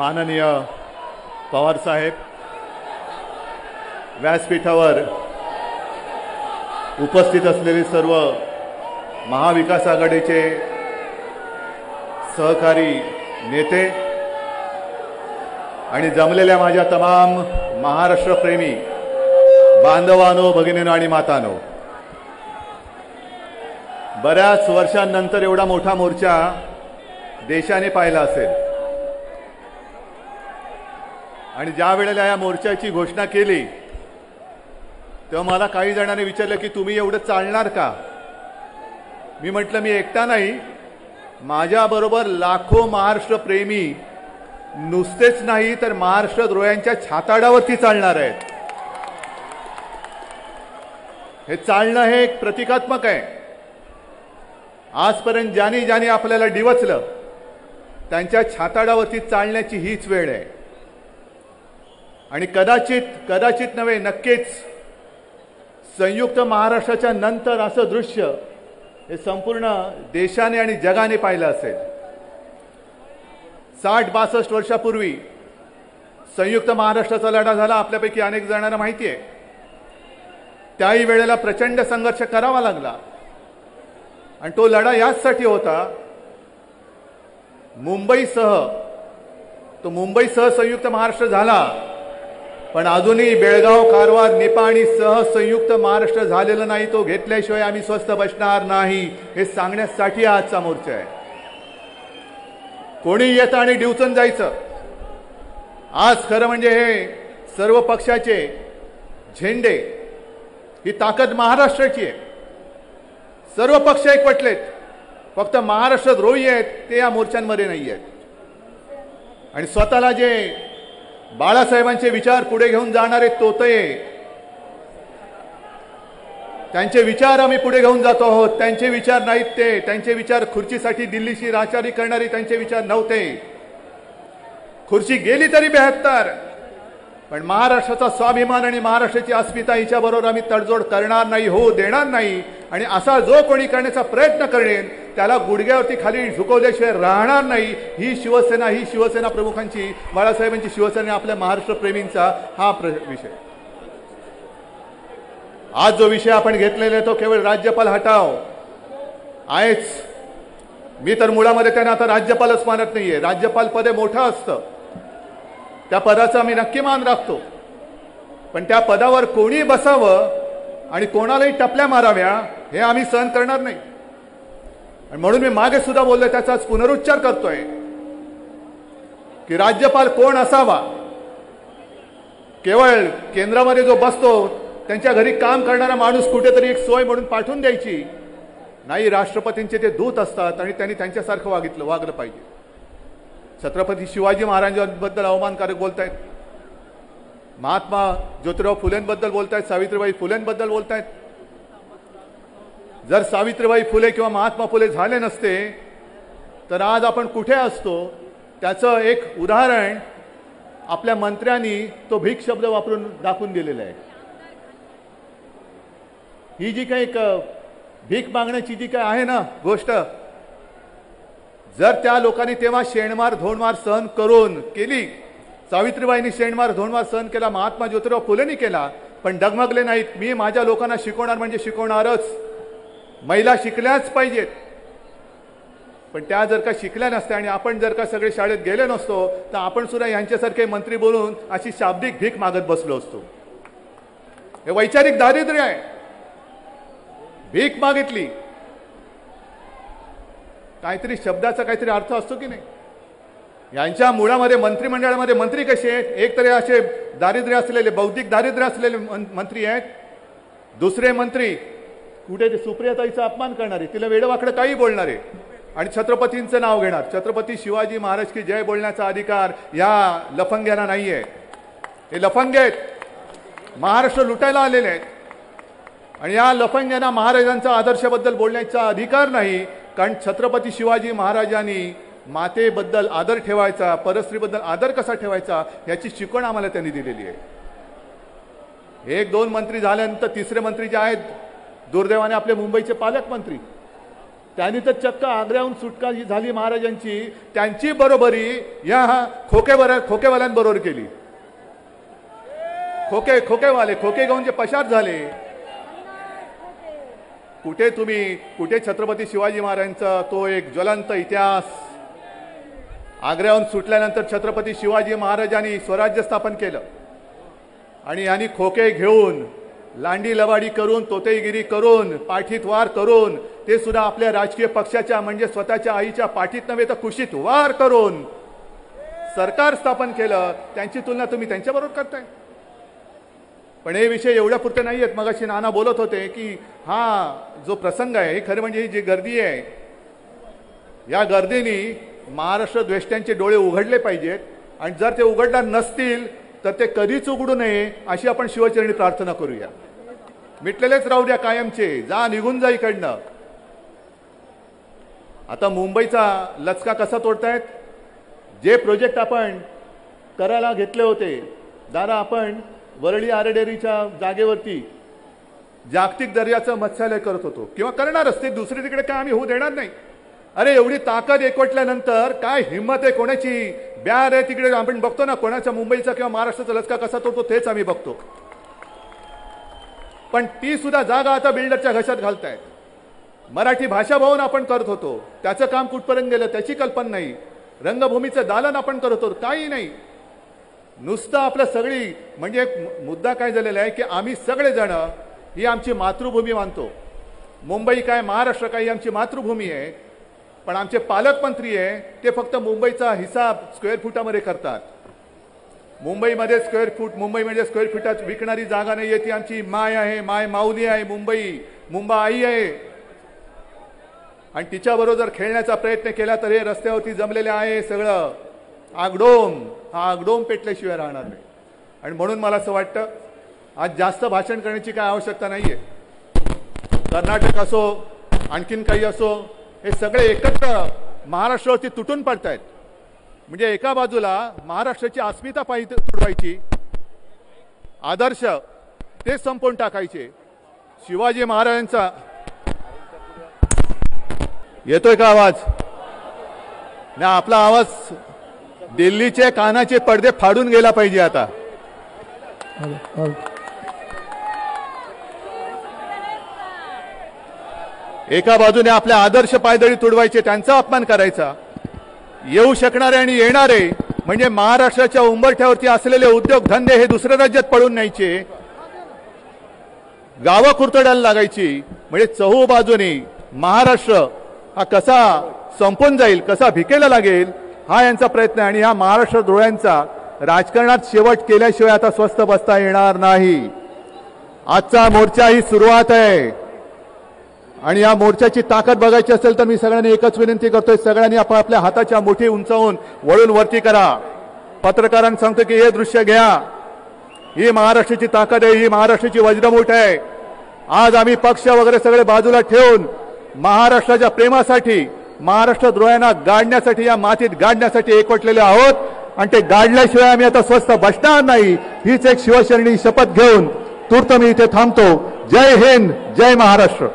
माननीय पवार साहेब, व्यासपीठावर उपस्थित असलेले सर्व महाविकास आघाडीचे सहकारी नेते आणि जमलेल्या माझ्या तमाम महाराष्ट्रप्रेमी बांधवांनो, भगिनींनो आणि मातांनो, बऱ्याच वर्षांनंतर एवढा मोठा मोर्चा देशाने पाहिला असेल आणि ज्या वेळेला या मोर्चाची घोषणा केली तेव्हा मला काही जणांनी विचारलं की तुम्ही एवढं चालणार का? मी म्हटलं मी एकटा नाही, माझ्याबरोबर लाखो महाराष्ट्र प्रेमी नुसतेच नाही तर महाराष्ट्र द्रोह्यांच्या छाताडावरती चालणार आहेत. हे चालणं हे एक प्रतिकात्मक आहे. आजपर्यंत ज्यांनी ज्यांनी आपल्याला डिवचलं त्यांच्या छाताडावरती चालण्याची हीच वेळ आहे. आणि कदाचित नव्हे, नक्कीच संयुक्त महाराष्ट्राच्या नंतर असं दृश्य हे संपूर्ण देशाने आणि जगाने पाहिलं असेल. 60-62 वर्षापूर्वी संयुक्त महाराष्ट्राचा लढा झाला, आपल्यापैकी अनेक जणांना माहिती आहे. त्याही वेळेला प्रचंड संघर्ष करावा लागला आणि तो लढा याचसाठी होता, मुंबईसह संयुक्त महाराष्ट्र झाला, पण अजूनही बेळगाव, कारवार, निपाणी सह संयुक्त महाराष्ट्र झालेलं नाही. तो घेतल्याशिवाय आम्ही स्वस्थ बसणार नाही हे सांगण्यासाठी आजचा मोर्चा आहे. कोणी येतं आणि डिवचून जायचं. आज खरं म्हणजे हे सर्व पक्षाचे झेंडे, ही ताकद महाराष्ट्राची आहे. सर्व पक्ष एकवटलेत, फक्त महाराष्ट्र द्रोही आहेत ते या मोर्चांमध्ये नाही आहेत. आणि स्वतःला जे बाळासाहेबांचे विचार पुढे घेऊन जाणारे तोतये, त्यांचे विचार आम्ही पुढे घेऊन जातो आहोत. त्यांचे विचार नाहीत ते, त्यांचे विचार खुर्चीसाठी दिल्लीशी राचारी करणारे त्यांचे विचार नव्हते. खुर्ची गेली तरी 72, पण महाराष्ट्राचा स्वाभिमान आणि महाराष्ट्राची अस्मिता हिच्याबरोबर आम्ही तडजोड करणार नाही, होऊ देणार नाही. आणि असा जो कोणी करण्याचा प्रयत्न करेल त्याला गुडघ्यावरती खाली झुकवल्याशिवाय राहणार नाही. ही शिवसेना प्रमुखांची, बाळासाहेबांची शिवसेना, आपल्या महाराष्ट्र प्रेमींचा हा विषय. आज जो विषय आपण घेतलेला आहे तो केवळ राज्यपाल हटाव आहेच. मी तर मुळामध्ये त्यांना आता राज्यपालच मानत नाहीये. राज्यपाल पद मोठं असतं, त्या पदाचा मी नक्की मान राखतो, पण त्या पदावर कोणी बसावं आणि कोणालाही टपल्या माराव्या हे आम्ही सहन करणार नाही. आणि म्हणून मी मागे सुद्धा बोललोय, त्याचाच पुनरुच्चार करतोय की राज्यपाल कोण असावा. केवळ केंद्रामध्ये जो बसतो त्यांच्या घरी काम करणारा माणूस कुठेतरी एक सोय म्हणून पाठवून द्यायची नाही. राष्ट्रपतींचे ते दूत असतात आणि त्यांनी त्यांच्यासारखं वागलं पाहिजे. छत्रपती शिवाजी महाराजांबद्दल अवमानकारक बोलतायत, महात्मा ज्योतिराव फुलेंबद्दल बोलतायत, सावित्रीबाई फुलेंबद्दल बोलतायत. जर सावित्रीबाई फुले किंवा महात्मा फुले झाले नसते तर आज आपण कुठे असतो त्याचं एक उदाहरण आपल्या मंत्र्यांनी तो भीक शब्द वापरून दाखवून दिलेला आहे. ही जी काही भीक मागण्याची जी काय आहे ना गोष्ट, जर त्या लोकांनी तेव्हा शेणमार धोंडमार सहन करून केली, सावित्रीबाईंनी शेणमार धोंडमार सहन केला, महात्मा ज्योतिराव फुलेंनी केला, पण डगमगले नाहीत. मी माझ्या लोकांना शिकवणार म्हणजे शिकवणारच. महिला शिकल्याच पाहिजेत, पण त्या जर का शिकल्या नसत्या आणि आपण जर का सगळे शाळेत गेले नसतो तर आपण सुद्धा यांच्यासारखे मंत्री बोलून अशी शाब्दिक भीक मागत बसलो असतो. हे वैचारिक दारिद्र्य आहे. भीक मागितली, काहीतरी शब्दाचा काहीतरी अर्थ असतो की नाही. यांच्या मुळामध्ये मंत्रिमंडळामध्ये मंत्री कसे आहेत, एक तरी असे दारिद्र्य असलेले, बौद्धिक दारिद्र्य असलेले मंत्री आहेत. दुसरे मंत्री कुठे ते सुप्रियाताईचा अपमान करणारे, तिला वेडवाकडे काही बोलणारे आणि छत्रपतींचं नाव घेणार. छत्रपती शिवाजी महाराज की जय बोलण्याचा अधिकार या लफंग्यांना नाहीये. हे लफंगे आहेत, महाराष्ट्र लुटायला आलेले आहेत आणि या लफंग्यांना महाराजांचा आदर्शाबद्दल बोलण्याचा अधिकार नाही. कारण छत्रपती शिवाजी महाराजांनी मातेबद्दल आदर ठेवायचा, परस्त्रीबद्दल आदर कसा ठेवायचा याची शिकवण आम्हाला त्यांनी दिलेली आहे. 1-2 मंत्री झाल्यानंतर तिसरे मंत्री जे आहेत दुर्दैवाने आपले मुंबईचे पालकमंत्री, त्यांनी तर चक्क आग्र्याहून सुटका जी झाली महाराजांची, त्यांची बरोबरी या खोकेवाल्यांबरोबर केली. खोकेवाले खोके घेऊन जे पशार झाले. कुठे छत्रपती शिवाजी महाराजांचा तो एक ज्वलंत इतिहास. आग्र्याहून सुटल्यानंतर छत्रपती शिवाजी महाराजांनी स्वराज्य स्थापन केलं आणि यांनी खोके घेऊन लांडी लवाडी करून तोतेगिरी करून पाठीत वार करून ते सुद्धा आपल्या राजकीय पक्षाच्या म्हणजे स्वतःच्या आईच्या पाठीत नव्हे तर कुशीत वार करून सरकार स्थापन केलं. त्यांची तुलना तुम्ही त्यांच्याबरोबर करताय. पण हे विषय एवढ्या पुरते नाही आहेत. मगाशी नाना बोलत होते की हा जो प्रसंग आहे, खरं म्हणजे ही जी गर्दी आहे, या गर्दीने महाराष्ट्र द्वेष्ट्यांचे डोळे उघडले पाहिजेत आणि जर ते उघडणार नसतील तर ते कधीच उघडू नये अशी आपण शिवचरणी प्रार्थना करूया. मिटलेलेच राहू द्या कायमचे, जा निघून जा इकडनं. आता मुंबईचा लचका कसा तोडतायत. जे प्रोजेक्ट आपण करायला घेतले होते, दादा आपण वरळी आरेडेरीच्या जागेवरती जागतिक दर्जाचं मत्स्यालय करत होतो किंवा करणार असते, दुसरी तिकडे काय आम्ही होऊ देणार नाही. अरे एवढी ताकद एकवटल्यानंतर काय हिंमत आहे कोणाची, ब्यार आहे तिकडे. आपण बघतो ना कोणाचा मुंबईचा किंवा महाराष्ट्राचा लचका कसा तोडतो तेच आम्ही बघतो. पण ती सुद्धा जागा आता बिल्डरच्या घशात घालतायत. मराठी भाषा भवन आपण करत होतो, त्याचं काम कुठपर्यंत गेलं त्याची कल्पना नाही. रंगभूमीचं दालन आपण करत होतो, काही नाही. नुसतं आपलं सगळी म्हणजे मुद्दा काय झालेला आहे की आम्ही सगळेजण ही आमची मातृभूमी मानतो. मुंबई काय महाराष्ट्र काय ही आमची मातृभूमी आहे. पण आमचे पालकमंत्री आहे ते फक्त मुंबईचा हिसाब स्क्वेअर फुटामध्ये करतात. मुंबईमध्ये स्क्वेअर फूट, मुंबई म्हणजे स्क्वेअर फुटात विकणारी जागा नाही आहे. ती आमची माय आहे, माय माऊली आहे, मुंबा आई आहे. आणि तिच्याबरोबर जर खेळण्याचा प्रयत्न केला तर हे रस्त्यावरती जमलेले आहे सगळं आगडोम. हा आगडोम पेटल्याशिवाय राहणार नाही. आणि म्हणून मला असं वाटतं आज जास्त भाषण करण्याची काय आवश्यकता नाहीये. कर्नाटक असो आणखीन काही असो, हे सगळे एकत्र महाराष्ट्रावरती तुटून पडतायत. म्हणजे एका बाजूला महाराष्ट्राची अस्मिता पाहिजे तुडवायची, आदर्श ते संपवून टाकायचे. शिवाजी महाराजांचा येतोय का आवाज? ना आपला आवाज दिल्लीचे कानाचे पडदे फाडून गेला पाहिजे. आता एका बाजूने आपल्या आदर्श पायदळी तुडवायचे, त्यांचा अपमान करायचा. येऊ शकणारे आणि येणारे म्हणजे महाराष्ट्राच्या उंबरठ्यावरती असलेले उद्योग धंदे हे दुसऱ्या राज्यात पळून न्यायचे, गावं कुरतडायला लागायची. म्हणजे चहू बाजूने महाराष्ट्र हा कसा संपून जाईल, कसा भिकेला लागेल हा यांचा प्रयत्न आहे. आणि ह्या महाराष्ट्र द्रोह्यांचा राजकारणात शेवट केल्याशिवाय आता स्वस्थ बसता येणार नाही. आजचा मोर्चा ही सुरुवात आहे आणि या मोर्चाची ताकद बघायची असेल तर मी सगळ्यांनी एकच विनंती करतोय, सगळ्यांनी आपल्या हाताच्या मुठी उंचावून वळून वरती करा. पत्रकारांना सांगतो की हे दृश्य घ्या. ही महाराष्ट्राची ताकद आहे, ही महाराष्ट्राची वज्रमूठ आहे. आज आम्ही पक्ष वगैरे सगळे बाजूला ठेवून महाराष्ट्राच्या प्रेमासाठी, महाराष्ट्र द्रोह्यांना गाडण्यासाठी, या मातीत गाडण्यासाठी एकवटलेले आहोत. आणि ते गाडल्याशिवाय आम्ही आता स्वस्थ बसणार नाही. हीच एक शिवशरणी शपथ घेऊन तूर्त मी इथे थांबतो. जय हिंद, जय महाराष्ट्र.